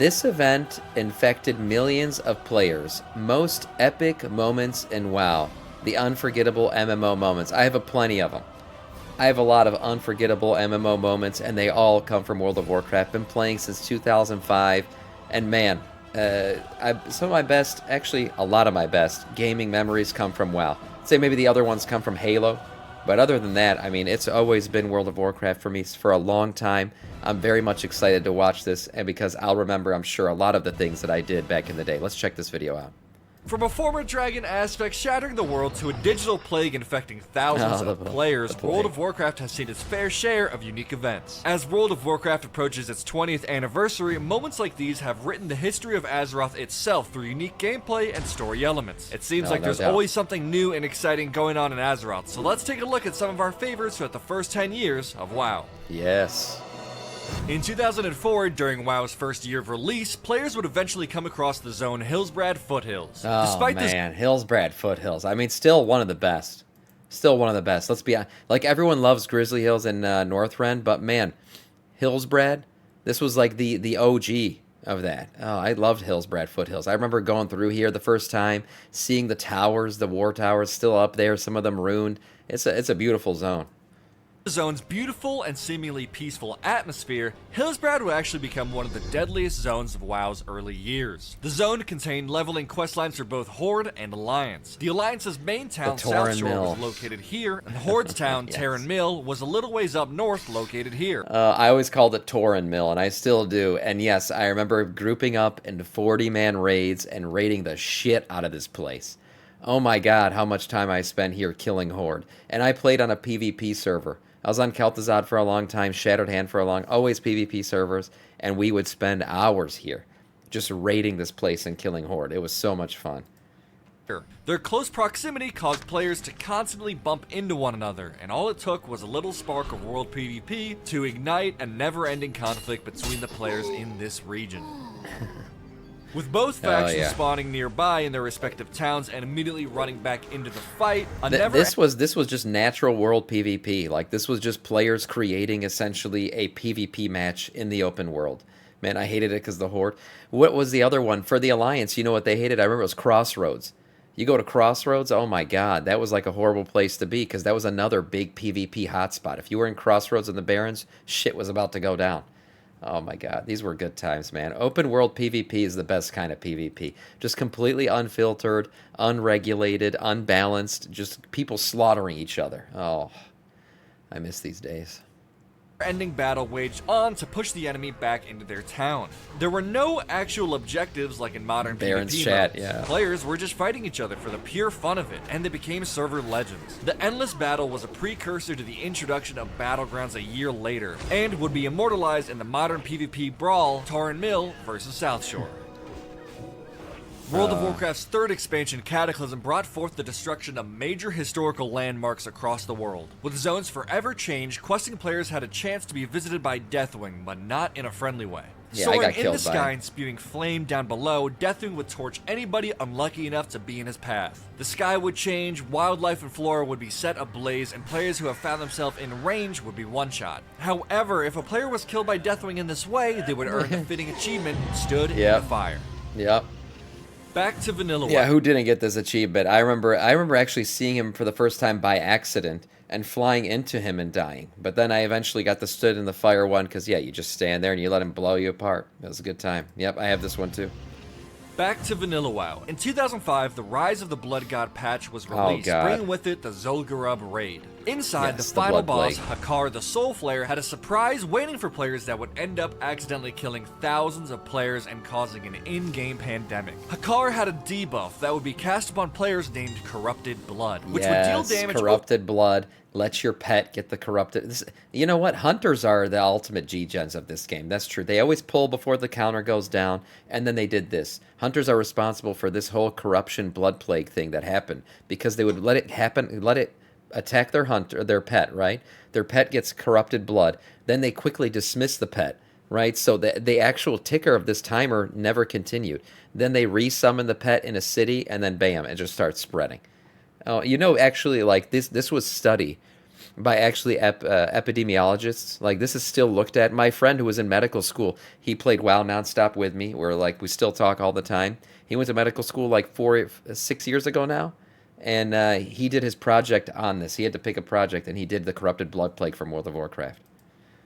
This event infected millions of players. Most epic moments in WoW. The unforgettable MMO moments. I have a plenty of them. I have a lot of unforgettable MMO moments, and they all come from World of Warcraft. Been playing since 2005, and man, some of my best, actually a lot of my best, gaming memories come from WoW. I'd say maybe the other ones come from Halo, but other than that, I mean, it's always been World of Warcraft for me for a long time. I'm very much excited to watch this, and because I'll remember, I'm sure, a lot of the things that I did back in the day. Let's check this video out. From a former dragon aspect shattering the world to a digital plague infecting thousands of players, World of Warcraft has seen its fair share of unique events. As World of Warcraft approaches its 20th anniversary, moments like these have written the history of Azeroth itself through unique gameplay and story elements. It seems like there's always something new and exciting going on in Azeroth, so let's take a look at some of our favorites throughout the first 10 years of WoW. Yes. In 2004, during WoW's first year of release, players would eventually come across the zone Hillsbrad Foothills. Oh, Despite man, Hillsbrad Foothills. I mean, still one of the best. Still one of the best. Let's be honest. Like, everyone loves Grizzly Hills and Northrend, but man, Hillsbrad, this was like the OG of that. Oh, I loved Hillsbrad Foothills. I remember going through here the first time, seeing the towers, the war towers still up there, some of them ruined. It's a beautiful zone. The zone's beautiful and seemingly peaceful atmosphere, Hillsbrad would actually become one of the deadliest zones of WoW's early years. The zone contained leveling questlines for both Horde and Alliance. The Alliance's main town, South Shore, was located here, and Horde's town, yes. Terran Mill, was a little ways up north, located here. I always called it Torin Mill, and I still do. And yes, I remember grouping up into 40-man raids and raiding the shit out of this place. Oh my god, how much time I spent here killing Horde. And I played on a PvP server. I was on Kel'Thuzad for a long time, Shattered Hand for a long, always PvP servers, and we would spend hours here just raiding this place and killing Horde. It was so much fun. Their close proximity caused players to constantly bump into one another, and all it took was a little spark of world PvP to ignite a never-ending conflict between the players in this region. With both factions spawning nearby in their respective towns and immediately running back into the fight, this was just natural world PvP. Like, this was just players creating essentially a PvP match in the open world. Man, I hated it because the Horde. What was the other one? For the Alliance, you know what they hated? I remember it was Crossroads. You go to Crossroads, oh my god, that was like a horrible place to be because that was another big PvP hotspot. If you were in Crossroads in the Barrens, shit was about to go down. Oh my god, these were good times, man. Open world PvP is the best kind of PvP. Just completely unfiltered, unregulated, unbalanced, just people slaughtering each other. Oh, I miss these days. Ending battle waged on to push the enemy back into their town. There were no actual objectives like in modern PvP chat, modes. yeah. Players were just fighting each other for the pure fun of it, and they became server legends. The endless battle was a precursor to the introduction of Battlegrounds a year later, and would be immortalized in the modern PvP brawl, Torin Mill versus South Shore. World of Warcraft's third expansion, Cataclysm, brought forth the destruction of major historical landmarks across the world. With zones forever changed, questing players had a chance to be visited by Deathwing, but not in a friendly way. Yeah, Soaring in the sky and spewing flame down below, Deathwing would torch anybody unlucky enough to be in his path. The sky would change, wildlife and flora would be set ablaze, and players who have found themselves in range would be one-shot. However, if a player was killed by Deathwing in this way, they would earn the fitting achievement, Stood in the Fire. Yep. Back to Vanilla WoW. Yeah, who didn't get this achievement? I remember actually seeing him for the first time by accident and flying into him and dying. But then I eventually got the Stood in the Fire one because, yeah, you just stand there and you let him blow you apart. That was a good time. Yep, I have this one too. Back to Vanilla WoW. In 2005, the Rise of the Blood God patch was released, bringing with it the Zul'Gurub raid. Inside, the final boss, Hakar the Soul Flare, had a surprise waiting for players that would end up accidentally killing thousands of players and causing an in-game pandemic. Hakar had a debuff that would be cast upon players named Corrupted Blood, which would deal damage. Corrupted Blood. Let your pet get the corrupted. You know what? Hunters are the ultimate G-gens of this game. That's true. They always pull before the counter goes down, and then they did this. Hunters are responsible for this whole corruption blood plague thing that happened because they would let it happen, let it attack their hunter, their pet, right? Their pet gets corrupted blood. Then they quickly dismiss the pet, right? So the actual ticker of this timer never continued. Then they resummon the pet in a city, and then bam, it just starts spreading. Oh, you know, actually, like this was study by actually epidemiologists. Like, this is still looked at. My friend who was in medical school, he played WoW nonstop with me. We're like, we still talk all the time. He went to medical school like 6 years ago now, and he did his project on this. He had to pick a project, and he did the corrupted blood plague from World of Warcraft.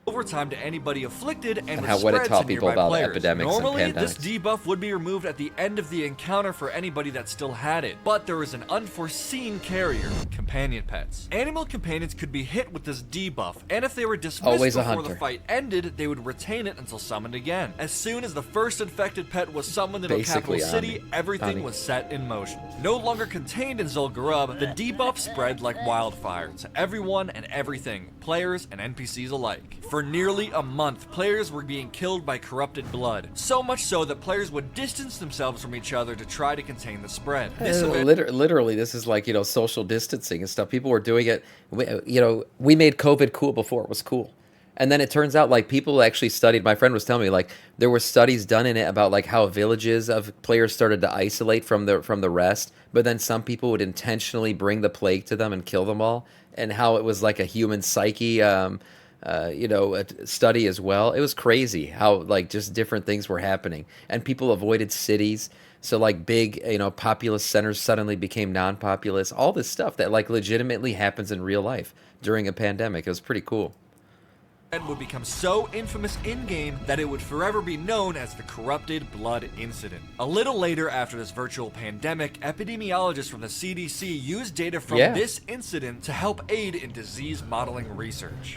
Overtime to anybody afflicted and what it spread taught to people nearby about players. epidemics and Normally, this pandemics. debuff would be removed at the end of the encounter for anybody that still had it, but there was an unforeseen carrier: companion pets. Animal companions could be hit with this debuff, and if they were dismissed Always a before hunter. the fight ended, they would retain it until summoned again. As soon as the first infected pet was summoned in a capital Basically, city, everything was set in motion. No longer contained in Zul'Gurub, the debuff spread like wildfire to everyone and everything, players and NPCs alike. For nearly a month, players were being killed by corrupted blood, so much so that players would distance themselves from each other to try to contain the spread. This event Literally, this is like, social distancing and stuff. People were doing it. We made COVID cool before it was cool. And then it turns out, like, people actually studied. My friend was telling me, like, there were studies done in it about, like, how villages of players started to isolate from the rest. But then some people would intentionally bring the plague to them and kill them all. And how it was like a human psyche, a study as well. It was crazy how, like, just different things were happening. And people avoided cities. So, like, big, populous centers suddenly became non-populous. All this stuff that, like, legitimately happens in real life during a pandemic. It was pretty cool. would become so infamous in-game that it would forever be known as the Corrupted Blood Incident. A little later after this virtual pandemic, epidemiologists from the CDC used data from this incident to help aid in disease modeling research.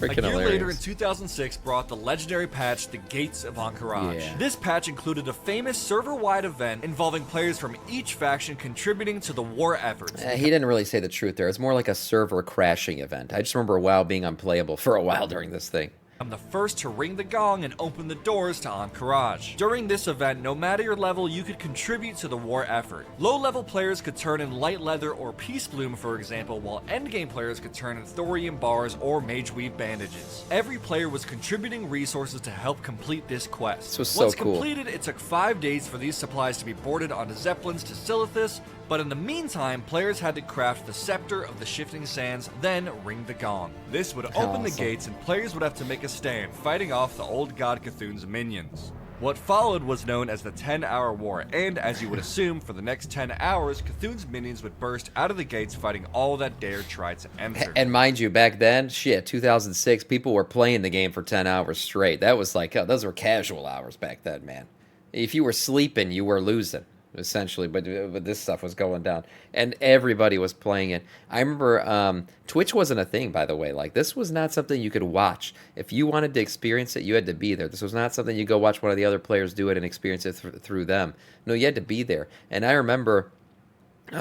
A year later, in 2006, brought the legendary patch, the Gates of Ankorage. Yeah. This patch included a famous server-wide event involving players from each faction contributing to the war efforts. He didn't really say the truth there. It's more like a server crashing event. I just remember WoW being unplayable for a while during this thing. I'm the first to ring the gong and open the doors to Ankorage. During this event, no matter your level, you could contribute to the war effort. Low-level players could turn in Light Leather or Peace Bloom, for example, while endgame players could turn in Thorium Bars or Mageweave Bandages. Every player was contributing resources to help complete this quest. This was so Once cool. completed, it took 5 days for these supplies to be boarded onto Zeppelins to Silithus, but in the meantime, players had to craft the Scepter of the Shifting Sands, then ring the gong. This would open the gates and players would have to make a stand, fighting off the old god Cthulhu's minions. What followed was known as the 10-Hour War, and as you would assume, for the next 10 hours, Cthulhu's minions would burst out of the gates fighting all that dared try to enter. And mind you, back then, 2006, people were playing the game for 10 hours straight. That was like, those were casual hours back then, man. If you were sleeping, you were losing, essentially, but this stuff was going down, and everybody was playing it. I remember Twitch wasn't a thing, by the way. Like, this was not something you could watch. If you wanted to experience it, you had to be there. This was not something you go watch one of the other players do it and experience it through them. No, you had to be there. And I remember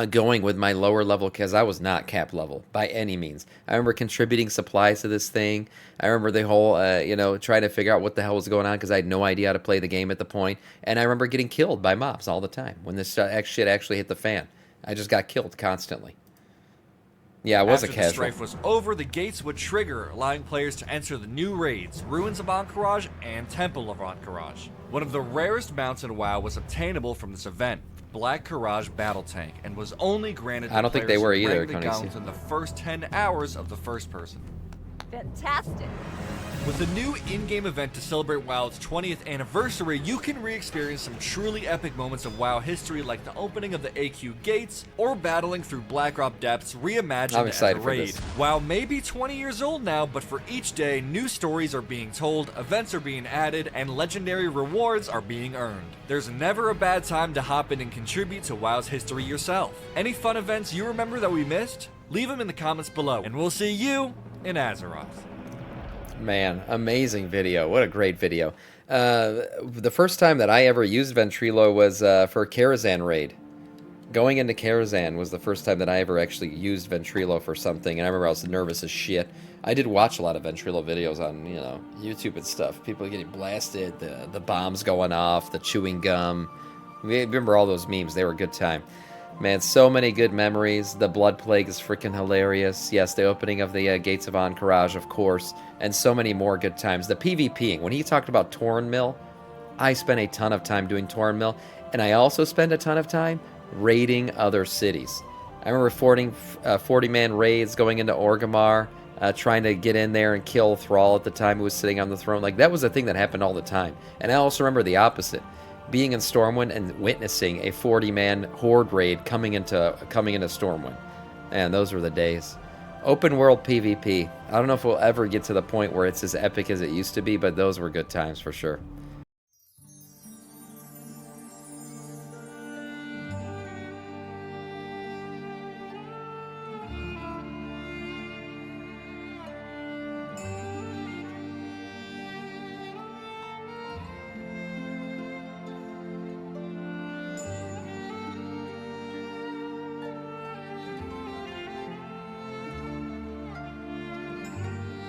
going with my lower level, because I was not cap level by any means. I remember contributing supplies to this thing. I remember the whole, trying to figure out what the hell was going on, because I had no idea how to play the game at the point. And I remember getting killed by mobs all the time when this shit actually hit the fan. I just got killed constantly. Yeah, I was a casual. After the strife was over, the gates would trigger, allowing players to enter the new raids, Ruins of Ankorage and Temple of Ankorage. One of the rarest mounts in WoW was obtainable from this event, Black Courage Battle Tank, and was only granted to I don't think they were either, the gauntlet in the first 10 hours of the first person. Fantastic. With the new in-game event to celebrate WoW's 20th anniversary, you can re-experience some truly epic moments of WoW history, like the opening of the AQ gates, or battling through Blackrock Depths reimagined as a raid. WoW may be 20 years old now, but for each day, new stories are being told, events are being added, and legendary rewards are being earned. There's never a bad time to hop in and contribute to WoW's history yourself. Any fun events you remember that we missed? Leave them in the comments below, and we'll see you in Azeroth. Man, amazing video. What a great video. The first time that I ever used Ventrilo was for Karazhan raid. Going into Karazhan was the first time that I ever actually used Ventrilo for something, and I remember I was nervous as shit. I did watch a lot of Ventrilo videos on, YouTube and stuff. People getting blasted, the bombs going off, the chewing gum. Remember all those memes. They were a good time. Man, so many good memories. The Blood Plague is freaking hilarious. Yes, the opening of the Gates of Ankorage, of course. And so many more good times. The PvPing. When he talked about Torn Mill, I spent a ton of time doing Torn Mill. And I also spent a ton of time raiding other cities. I remember 40-man raids going into Orgrimmar, trying to get in there and kill Thrall at the time who was sitting on the throne. Like, that was a thing that happened all the time. And I also remember the opposite. Being in Stormwind and witnessing a 40-man horde raid coming into Stormwind. Man, those were the days. Open world PvP. I don't know if we'll ever get to the point where it's as epic as it used to be, but those were good times for sure.